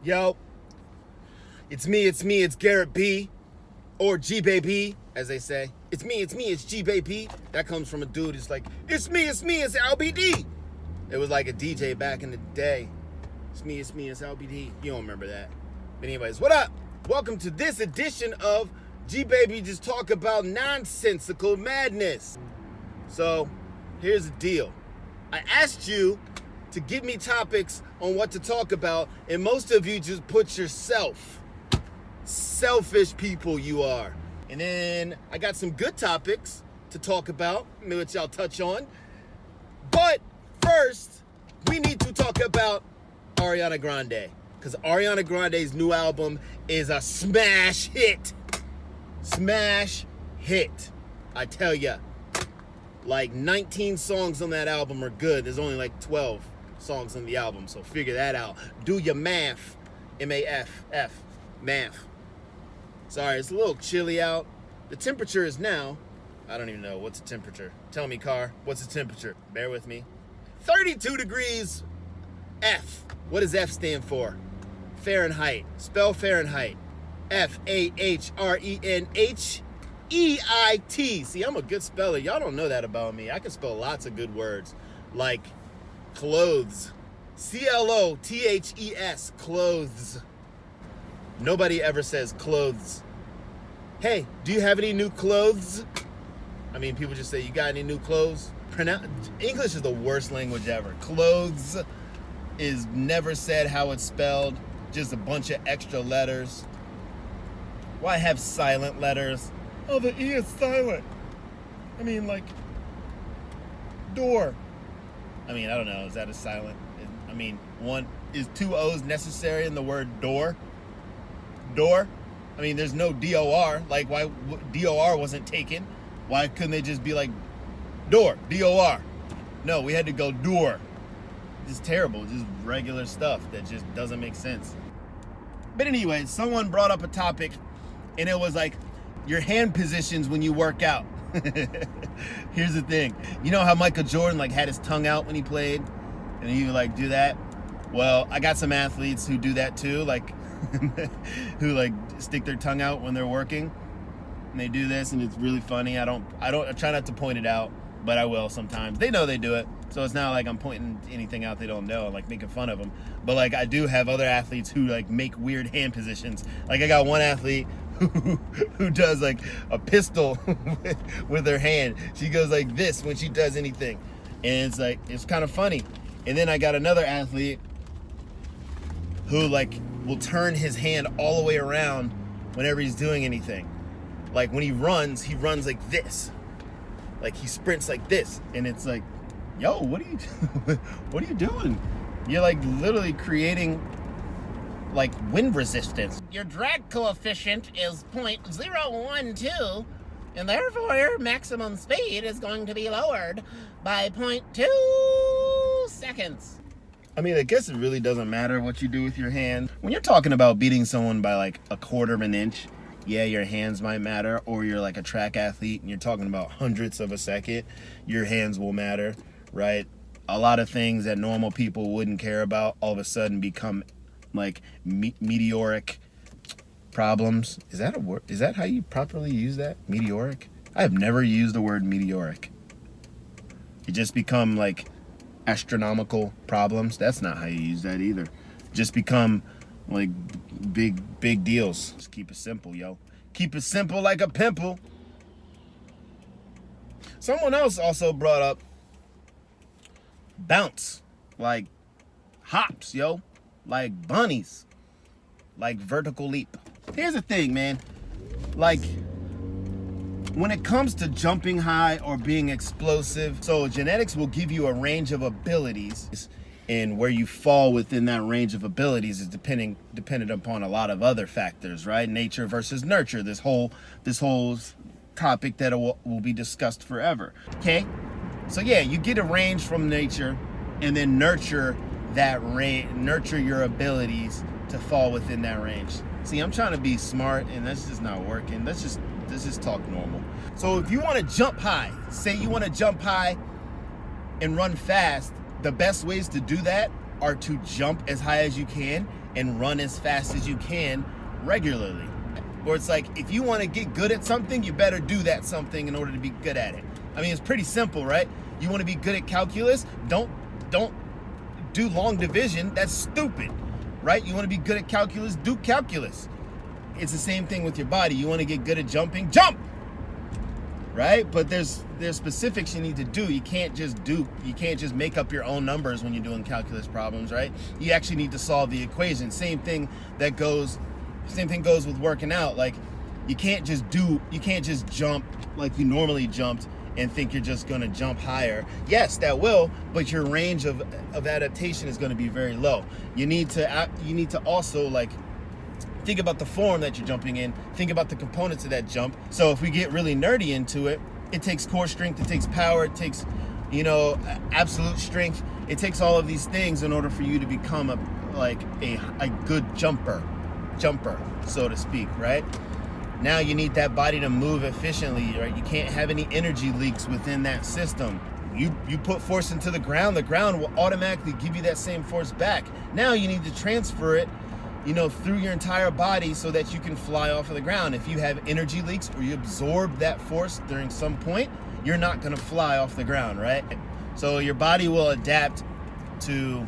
Yo, it's Garrett B, or G Baby, as they say. It's me, it's G Baby. That comes from a dude who's like, it's me, it's LBD. It was like a DJ back in the day. It's me, it's LBD. You don't remember that. But anyways, what up? Welcome to this edition of G Baby Just Talk About Nonsensical Madness. So, here's the deal. I asked you to give me topics on what to talk about, and most of you just put yourself. Selfish people you are. And then I got some good topics to talk about, which I'll touch on. But first, we need to talk about Ariana Grande, because Ariana Grande's new album is a smash hit. Smash hit. I tell ya. Like 19 songs on that album are good. There's only like 12 songs on the album, so figure that out. Do your math. M-A-F-F. Math. Sorry, it's a little chilly out. The temperature is now, I don't even know, what's the temperature? Tell me, car, what's the temperature? Bear with me. 32 degrees F. What does F stand for? Fahrenheit. Spell Fahrenheit. F-A-H-R-E-N-H-E-I-T. See, I'm a good speller. Y'all don't know that about me. I can spell lots of good words, like clothes. C-L-O-T-H-E-S. Clothes. Nobody ever says clothes. Hey, do you have any new clothes? I mean, people just say, you got any new clothes? English is the worst language ever. Clothes is never said how it's spelled. Just a bunch of extra letters. Why have silent letters? Oh, the E is silent. I mean, like, door. I mean, I don't know. Is that a silent? I mean, is two O's necessary in the word door? Door? I mean, there's no D-O-R. Like, why D-O-R wasn't taken? Why couldn't they just be like, door, D-O-R? No, we had to go door. It's terrible. Just regular stuff that just doesn't make sense. But anyway, someone brought up a topic, and it was like, your hand positions when you work out. Here's the thing. You know how Michael Jordan like had his tongue out when he played? And he would like do that? Well, I got some athletes who do that too, like who like stick their tongue out when they're working. And they do this, and it's really funny. I try not to point it out, but I will sometimes. They know they do it, so it's not like I'm pointing anything out they don't know, like making fun of them. But like I do have other athletes who like make weird hand positions. Like I got one athlete who does like a pistol with her hand. She goes like this when she does anything, and it's like, it's kind of funny. And then I got another athlete who like will turn his hand all the way around whenever he's doing anything. Like when he runs like this. Like he sprints like this, and it's like, yo, what are you doing? You're like literally creating like wind resistance. Your drag coefficient is 0.012, and therefore your maximum speed is going to be lowered by 0.2 seconds. I mean, I guess it really doesn't matter what you do with your hand. When you're talking about beating someone by like a quarter of an inch, yeah, your hands might matter. Or you're like a track athlete and you're talking about hundredths of a second, your hands will matter, right? A lot of things that normal people wouldn't care about all of a sudden become like meteoric problems. Is that a word? Is that how you properly use that? Meteoric? I have never used the word meteoric. It just become like astronomical problems. That's not how you use that either. Just become like big deals. Just keep it simple, yo. Keep it simple like a pimple. Someone else also brought up bounce, like hops, yo. Like bunnies, like vertical leap. Here's the thing, man. Like, when it comes to jumping high or being explosive, so genetics will give you a range of abilities, and where you fall within that range of abilities is dependent upon a lot of other factors, right? Nature versus nurture. This whole topic that will be discussed forever. Okay, so yeah, you get a range from nature, and then nurture your abilities to fall within that range. See, I'm trying to be smart, and that's just not working. Let's just talk normal. So if you want to jump high, say you want to jump high and run fast, the best ways to do that are to jump as high as you can and run as fast as you can regularly. Or it's like, if you want to get good at something, you better do that something in order to be good at it. I mean, it's pretty simple, right? You want to be good at calculus? Don't do long division. That's stupid, right? You want to be good at calculus? Do calculus. It's the same thing with your body. You want to get good at jumping? Jump! Right? But there's specifics you need to do. You can't just make up your own numbers when you're doing calculus problems, right? You actually need to solve the equation. Same thing goes with working out. Like, you can't just jump like you normally jumped and think you're just going to jump higher. Yes, that will, but your range of adaptation is going to be very low. You need to also, like, think about the form that you're jumping in. Think about the components of that jump. So if we get really nerdy into it, it takes core strength, it takes power, it takes, absolute strength. It takes all of these things in order for you to become a good jumper, so to speak, right? Now you need that body to move efficiently, right? You can't have any energy leaks within that system. You put force into the ground will automatically give you that same force back. Now you need to transfer it, through your entire body so that you can fly off of the ground. If you have energy leaks or you absorb that force during some point, you're not gonna fly off the ground, right? So your body will adapt to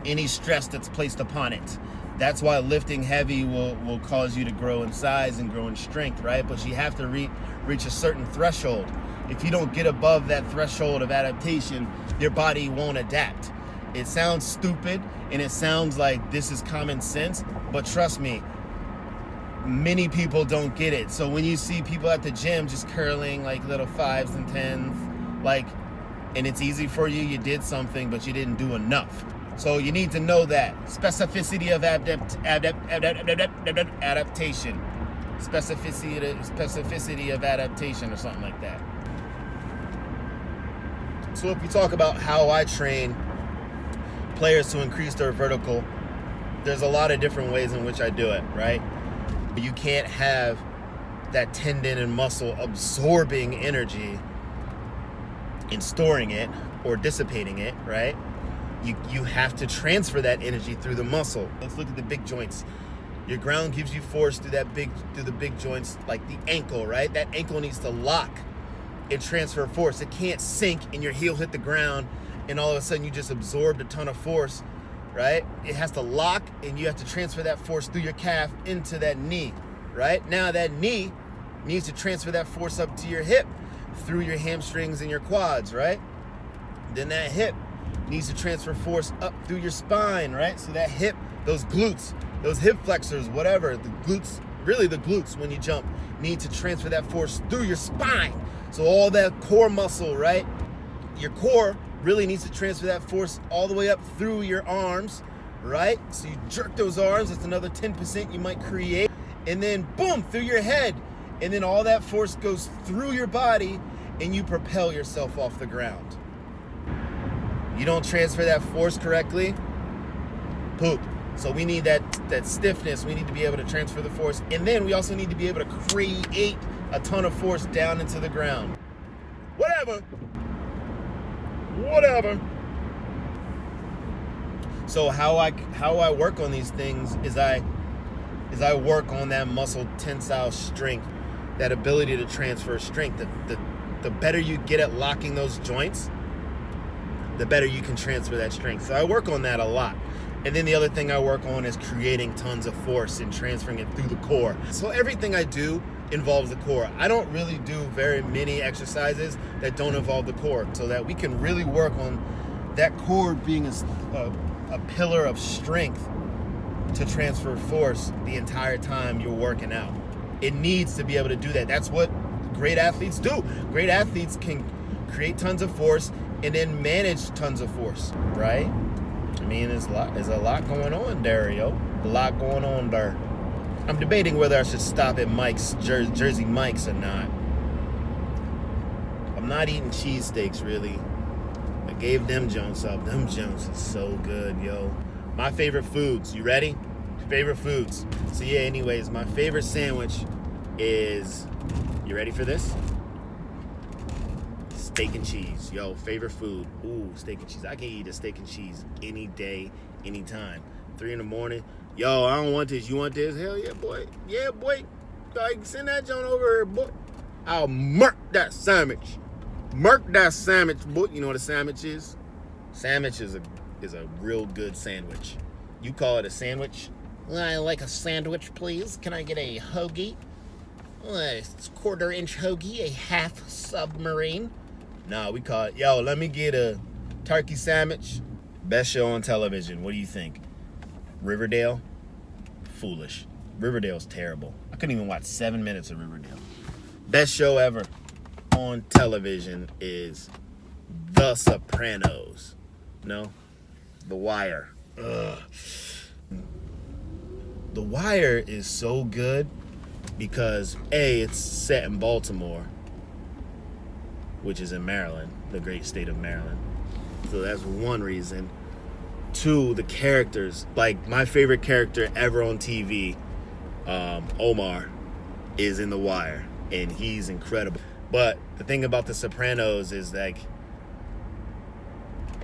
any stress that's placed upon it. That's why lifting heavy will cause you to grow in size and grow in strength, right? But you have to reach a certain threshold. If you don't get above that threshold of adaptation, your body won't adapt. It sounds stupid and it sounds like this is common sense, but trust me, many people don't get it. So when you see people at the gym just curling like little 5s and 10s, and it's easy for you, you did something, but you didn't do enough. So you need to know that. Specificity of adaptation. Specificity of adaptation or something like that. So if we talk about how I train players to increase their vertical, there's a lot of different ways in which I do it, right? You can't have that tendon and muscle absorbing energy and storing it or dissipating it, right? You have to transfer that energy through the muscle. Let's look at the big joints. Your ground gives you force through the big joints, like the ankle, right? That ankle needs to lock and transfer force. It can't sink and your heel hit the ground and all of a sudden you just absorbed a ton of force, right? It has to lock and you have to transfer that force through your calf into that knee, right? Now that knee needs to transfer that force up to your hip through your hamstrings and your quads, right? Then that hip needs to transfer force up through your spine, right? So that hip, those glutes, those hip flexors, whatever, the glutes when you jump, need to transfer that force through your spine. So all that core muscle, right? Your core really needs to transfer that force all the way up through your arms, right? So you jerk those arms, that's another 10% you might create. And then boom, through your head. And then all that force goes through your body and you propel yourself off the ground. You don't transfer that force correctly, poop. So we need that stiffness. We need to be able to transfer the force. And then we also need to be able to create a ton of force down into the ground. Whatever. So how I work on these things is I work on that muscle tensile strength, that ability to transfer strength. The better you get at locking those joints, the better you can transfer that strength. So I work on that a lot. And then the other thing I work on is creating tons of force and transferring it through the core. So everything I do involves the core. I don't really do very many exercises that don't involve the core, so that we can really work on that core being a pillar of strength to transfer force the entire time you're working out. It needs to be able to do that. That's what great athletes do. Great athletes can create tons of force and then manage tons of force, right? I mean, there's a lot going on there, yo. A lot going on there. I'm debating whether I should stop at Mike's, Jersey Mike's or not. I'm not eating cheesesteaks, really. I gave them Jones up. Them Jones is so good, yo. My favorite foods. You ready? Favorite foods. So yeah, anyways, my favorite sandwich is, you ready for this? Steak and cheese. Yo, favorite food. Ooh, steak and cheese. I can eat a steak and cheese any day, anytime. 3 in the morning. Yo, I don't want this. You want this? Hell yeah, boy. Yeah, boy. Like, send that joint over here, boy. I'll murk that sandwich. Murk that sandwich, boy. You know what a sandwich is? Sandwich is a real good sandwich. You call it a sandwich? I like a sandwich, please. Can I get a hoagie? A quarter-inch hoagie, a half submarine. Nah, we call it, yo, let me get a turkey sandwich. Best show on television. What do you think? Riverdale? Foolish. Riverdale's terrible. I couldn't even watch 7 minutes of Riverdale. Best show ever on television is The Sopranos. No? The Wire. Ugh. The Wire is so good because A, it's set in Baltimore, which is in Maryland, the great state of Maryland. So that's one reason. 2, the characters. Like, my favorite character ever on TV, Omar, is in The Wire, and he's incredible. But the thing about The Sopranos is, like,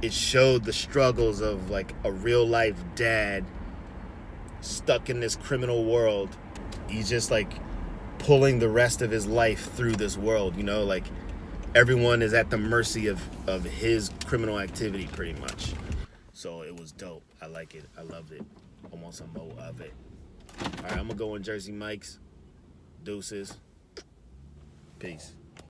it showed the struggles of, like, a real-life dad stuck in this criminal world. He's just, like, pulling the rest of his life through this world, you know? Like, everyone is at the mercy of his criminal activity, pretty much. So it was dope. I like it. I loved it. I want some more of it. All right, I'm going to go on Jersey Mike's. Deuces. Peace.